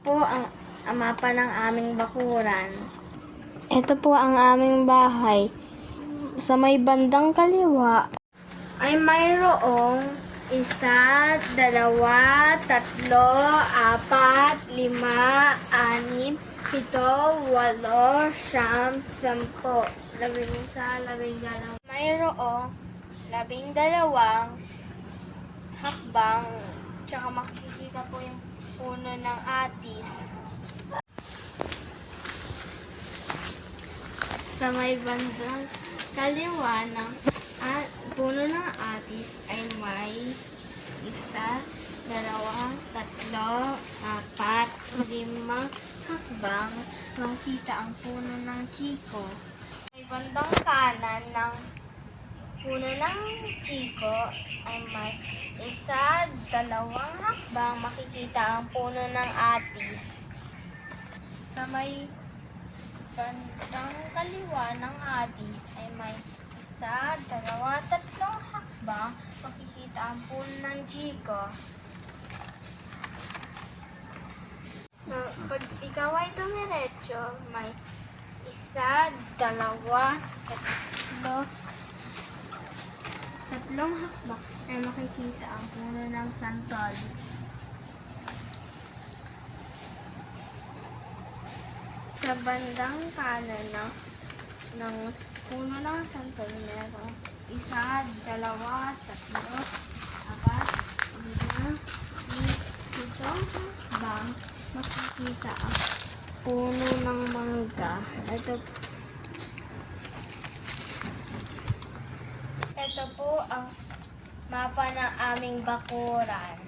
po ang mapa ng aming bakuran. Ito po ang aming bahay. Sa may bandang kaliwa ay mayroong 1, 2, 3, 4, 5, 6, 7, 8, 9, 7, 8, 9, 10, 11, 12. Mayroong 12 hakbang, tsaka makikita po yung puno ng atis. Sa may bandang kaliwa ng puno ng atis ay may 1, 2, 3, 4, 5 hakbang makita ang puno ng chiko. May bandang kanan ng puno ng chiko ay may 1, 2 hakbang makikita ang puno ng atis. Sa may bandang kaliwa ng atis ay may 1, 2, 3 hakbang makikita ang puno ng chiko. So, pag ikaw ay dumiretso, may 1, 2, 3, 3 hakbang ay makikita ang puno ng santol. Sa bandang kanan ng puno ng santol, meron 1, 2, 3, 4, 5, 6, 7 hakbang makikita ang puno ng mangga. Ito po ang mapa ng aming bakuran.